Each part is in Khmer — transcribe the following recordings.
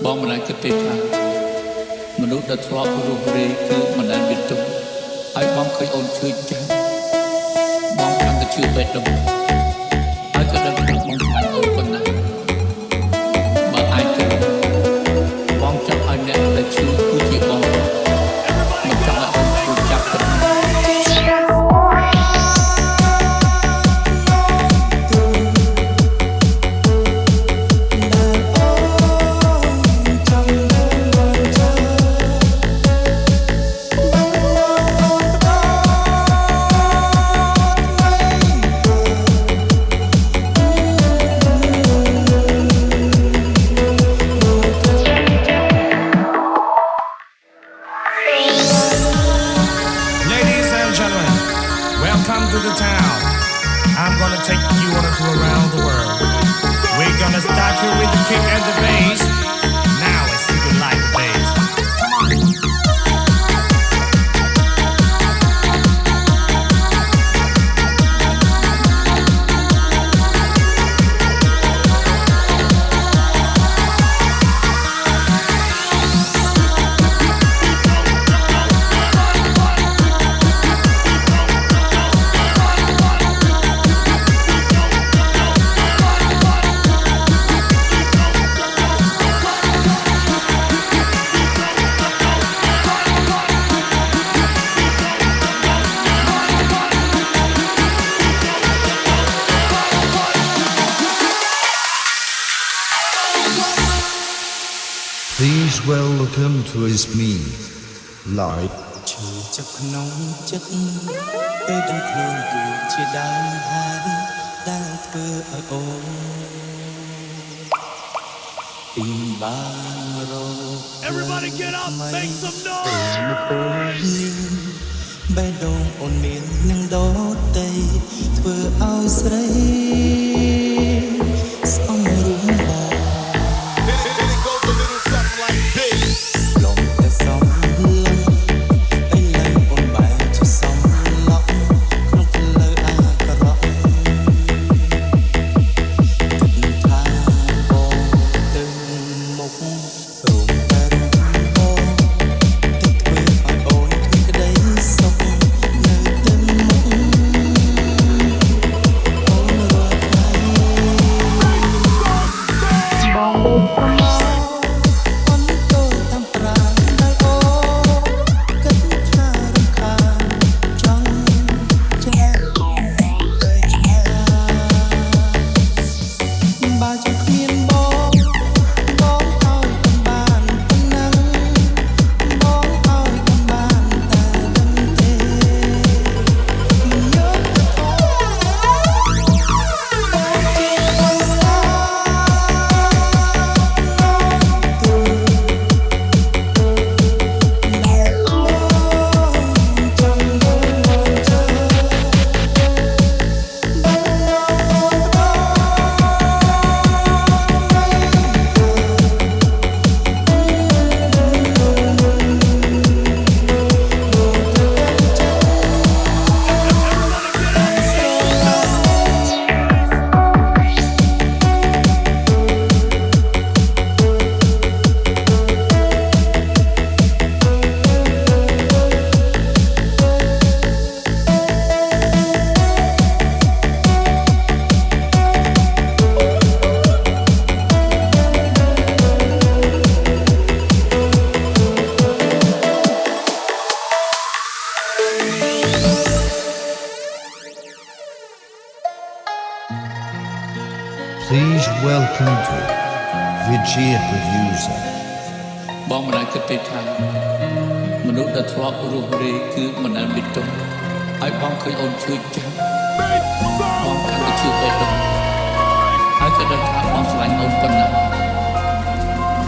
បងមិនអាចគិតទេថាមនុស្សដែលធ្លាប់រស់រាយគឺមិនដែលមានទុក្ខហើយបងឃើញអូនឈឺចាំបងកាន់តែឈឺបេះដូងហើយក៏ដឹងថាបងខ្លាចអូនប៉ុណ្ណាបើអាចគិតបងចង់ឲ្យអ្នកដែលឈឺគឺជាបងមិនចង់ឲ្យអូនឈឺចាប់ប៉ុណ្ណា Welcome to the town. I'm gonna take you on a tour around the world. We're gonna start you with the kick and the bass. Now let's see you like the bass. Come on. Please welcome to his me live ឈឺចាប់ក្នុងចិត្តពេលដឹងខ្លួនគឺជាដើមហើយដែលធ្វើឲ្យអូនពីបានរក Everybody get up, make some noise. បេះដូងអូនមាននឹងដតីធ្វើឲ្យស្រីស្អងរួមបង លំតែសំឡងពេលឡើងអូនបែរជាសំឡងក្នុងផ្លូវអាក្រក់គិតថាបងទៅមុខរួមតែរូបបងទឹកធ្វើឲ្យអូនគ្មានក្តីសុខនៅទៅមុខអូនរត់ហើយបងអូនទៅតាមប្រាណដល់អូគិតថារំខានចង់ចាក់ទៅឆ្ងាយបើចង់គ្មានបងបងឲ្យកំបានប៉ុណ្ណឹងបងឲ្យកំបានតែដឹងទេមិនយកទៅអូជាបងសាPlease welcome to Vijay Producer បងមិនអាចគិតទេថាមនុស្សដែលធ្លាប់រស់រាយគឺមិនដែលមានទុក្ខហើយបងឃើញអូនឈឺចាំបងកាន់តែឈឺបេះដូងហើយក៏ដឹងថាបងស្រឡាញ់អូនប៉ុណ្ណា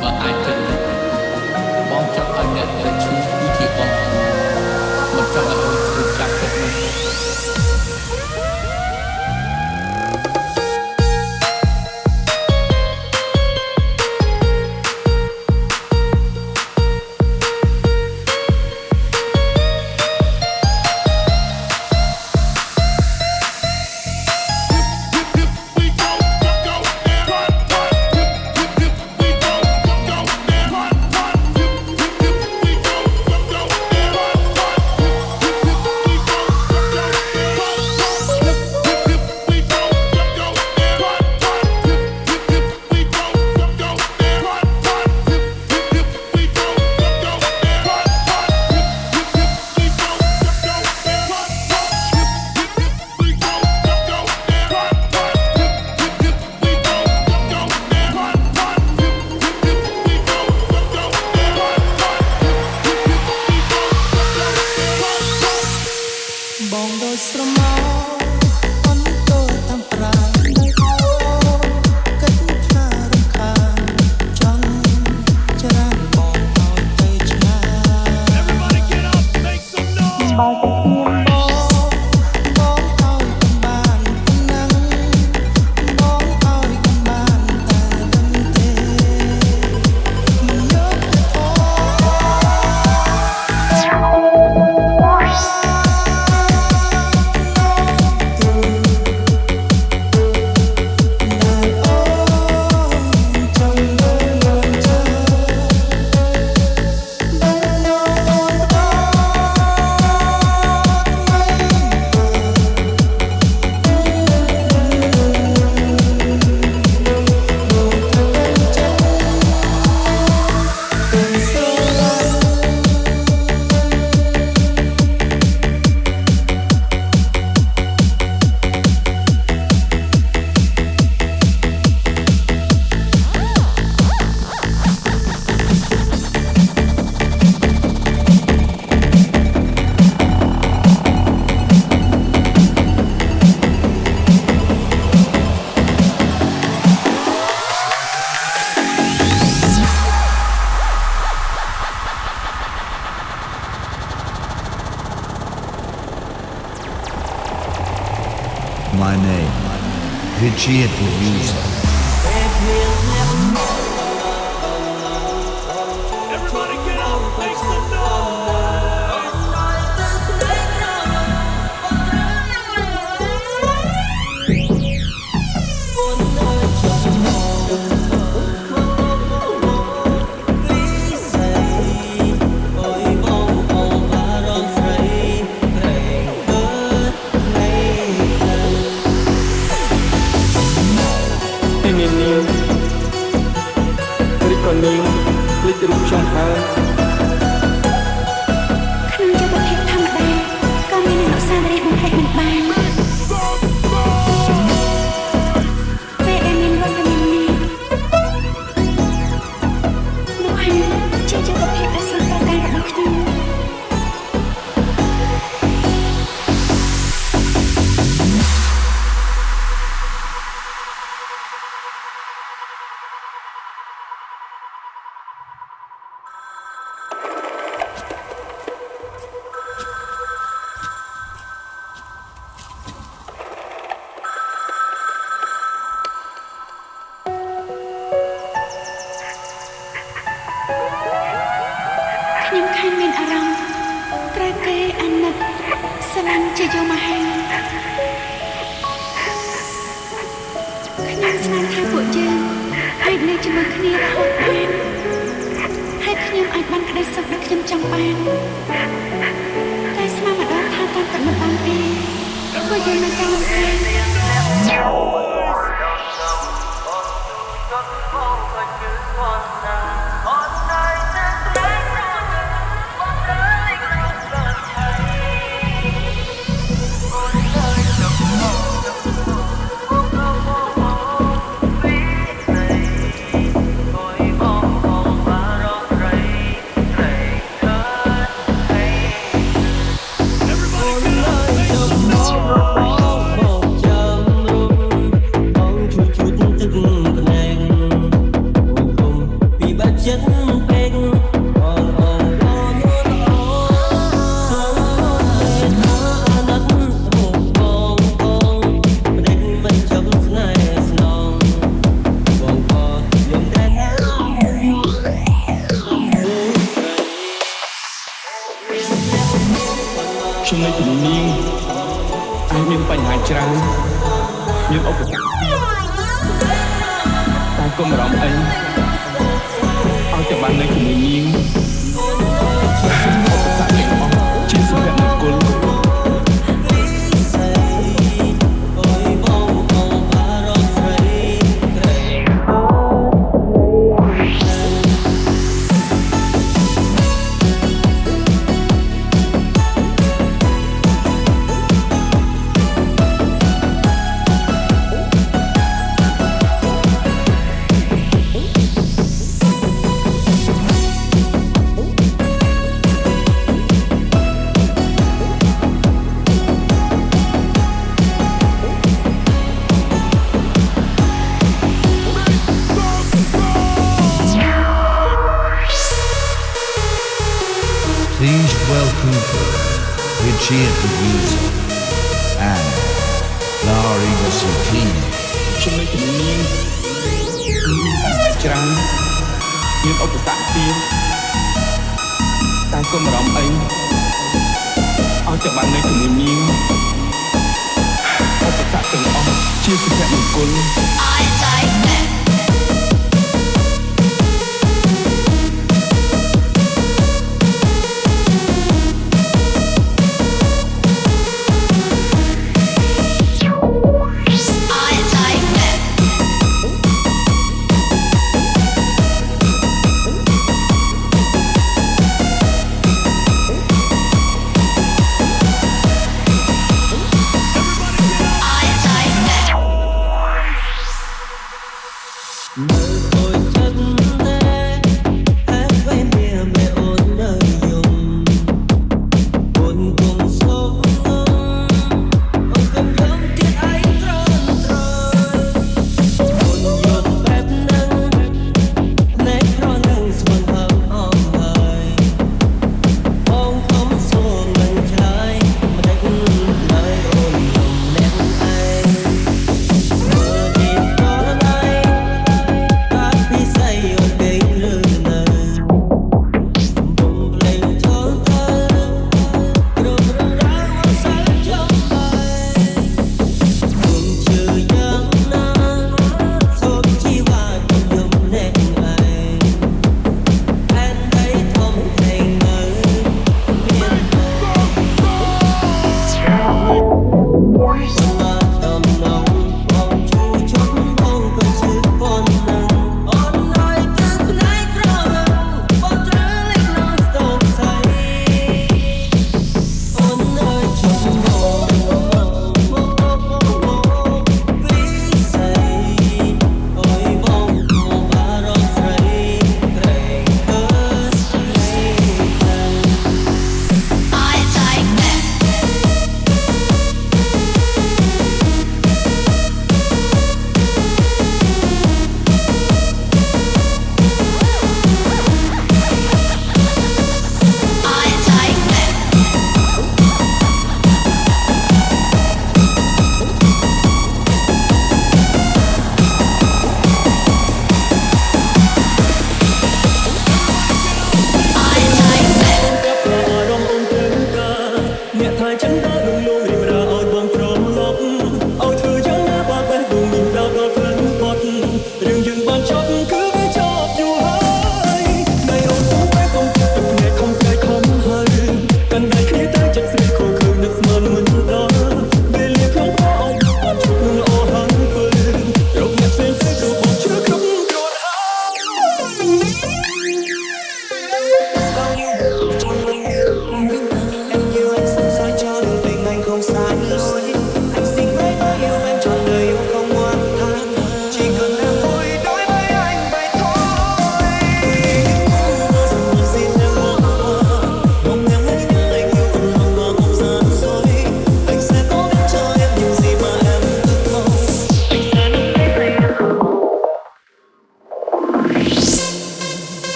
បើអាចគិតបងចង់ឲ្យអ្នកដែលឈឺគឺជាបងមិនចង់ឲ្យអូនឈឺចាប់ប៉ុណ្ណា We go, go, and run. Richie producer. Everybody get up, make some noise.ខ្ញុំខានមានអារម្មណ៍ត្រូវគេអាណិតស្រឡាញ់ជាយកមកហើយខ្ញុំស្មានថាពួកយើងអាចនៅជាមួយគ្នារហូតបានហើយខ្ញុំអាចបានក្តីសុខដូចខ្ញុំចង់បានតែស្មានម្ដងថាតាមតែមិនបានទេពួកយើងនៅតែមិនបានខ្ញុំនៅជំនាញអាចមានបញ្ហាច្រើនមានឧបសគ្គតែកុំបារម្ភអីឲ្យតែបាននៅជាមួយនាងឧបសគ្គទាំងអស់ជាសុភមង្គលPlease welcome Richie producer and Larry the King. ខ្ញុំនៅជំនាញមានបញ្ហាច្រើនមានឧបសគ្គទៀតតែកុំបារម្ភអីឲ្យតែបាននៅជាមួយនាងឧបសគ្គទាំងអស់ជាសុភមង្គល I like that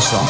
song.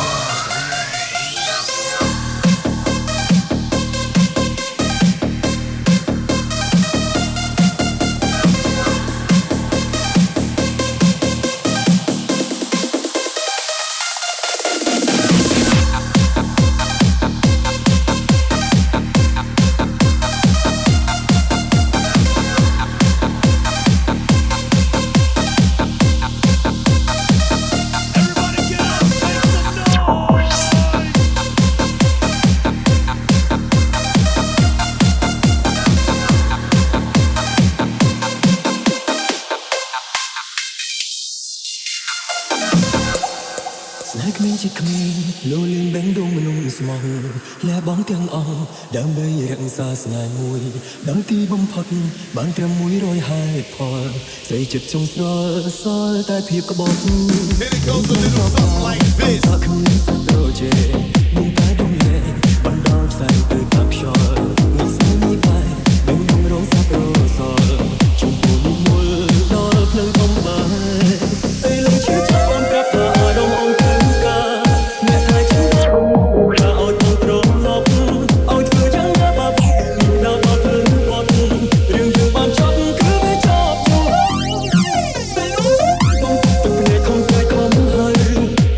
Lô lên bánh đông mình nung sầuและบ้องเตียงอ่องดำใบรังสาสงายมวยดังตีบำพัดบางเตรียมมวยรอยหายพอใส่จุดจงสระสายใต้เพียบกระบอก It goes a little something like this. สักคืนสักโตเจมุ่งตายดงแย่บันดาลใส่ตื่นทับชอมีสายมีไปแบ่งดงร้องสับโรซอชมพูนุ่มมวยดอลเพลิงต้มใบไอ้ลงชื่อจับอมกับเธอดงองคืนกาแม่ไทยฉันจะเอาตรงตรงลบเอาเธอยังมาบับดาวตอนคืนบนเรื่องอยู่บ้านชอบคือไม่ชอบอยู่เป็นรู้สึกต้องตกในคงสายคำให้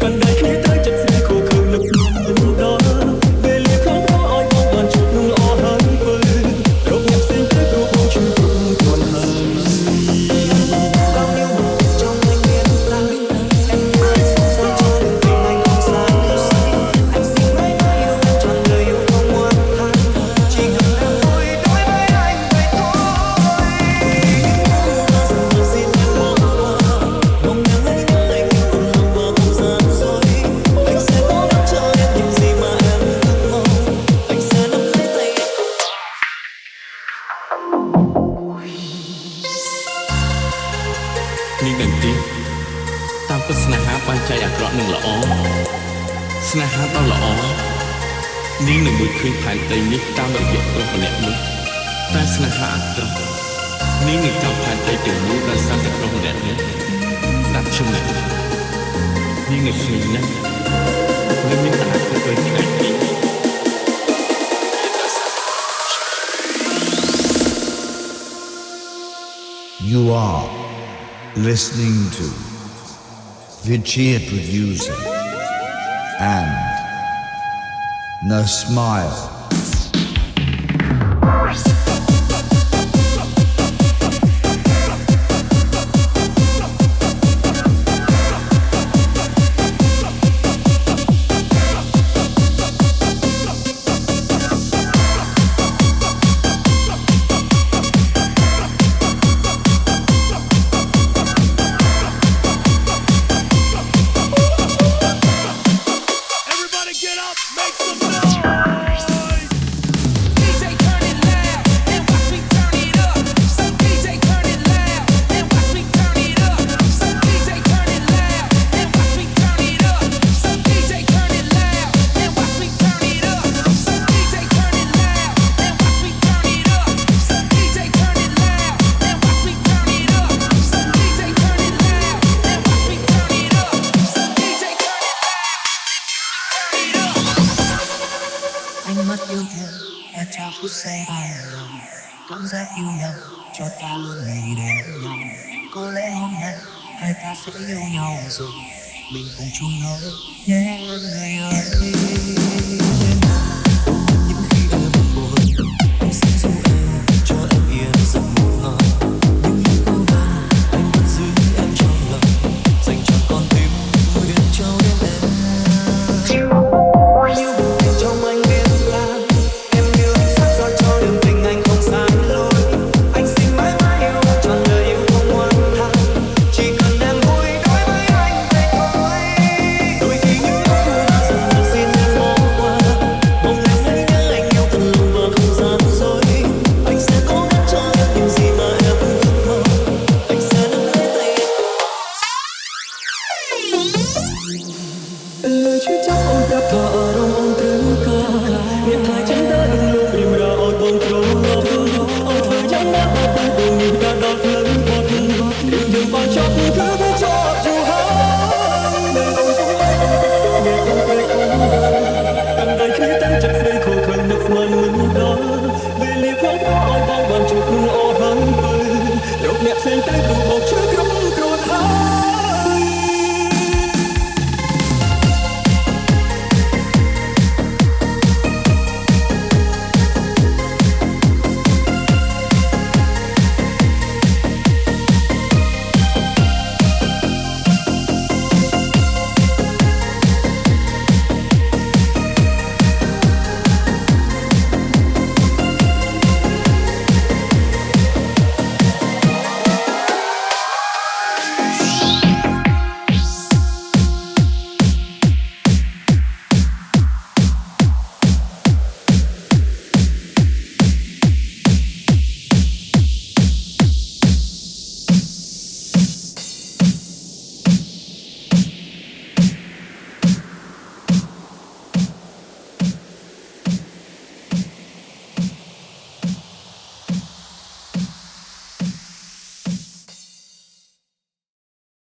กันได้แค่ได้จับสีคู่คืนลึกซึ้งดอเบลีครั้งเพราะอ้อยมองมันชุดนุ่งอ้อหันปืนรบเงียบเสียงคือตัวของฉันกลุ่มทวนหันនាងនឹងទីតាមពិតស្នេហាបានចែកអាក្រក់នឹងល្អស្នេហាដ៏ល្អនាងនឹងមើលឃើញផែនដីនេះតាមរយៈប្រុសម្នាក់នោះតែស្នេហាអាក្រក់នាងនឹងចាប់ផែនដីទាំងមូលដោយសារតែប្រុសម្នាក់នេះស្ដាប់ខ្ញុំណានាងនឹងឃើញណាស់នឹងមានតែធ្វើទៅថ្ងៃនេះ You are listening to Vijay Producer and No Smile. Ánh mắt yêu thương đã trao phút giây hài lòng cảm giác yêu nhau cho ta luôn ngày đến nhau có lẽ hôm nay hai ta sẽ yêu nhau rồi mình cùng chung nỗi nhé người ơi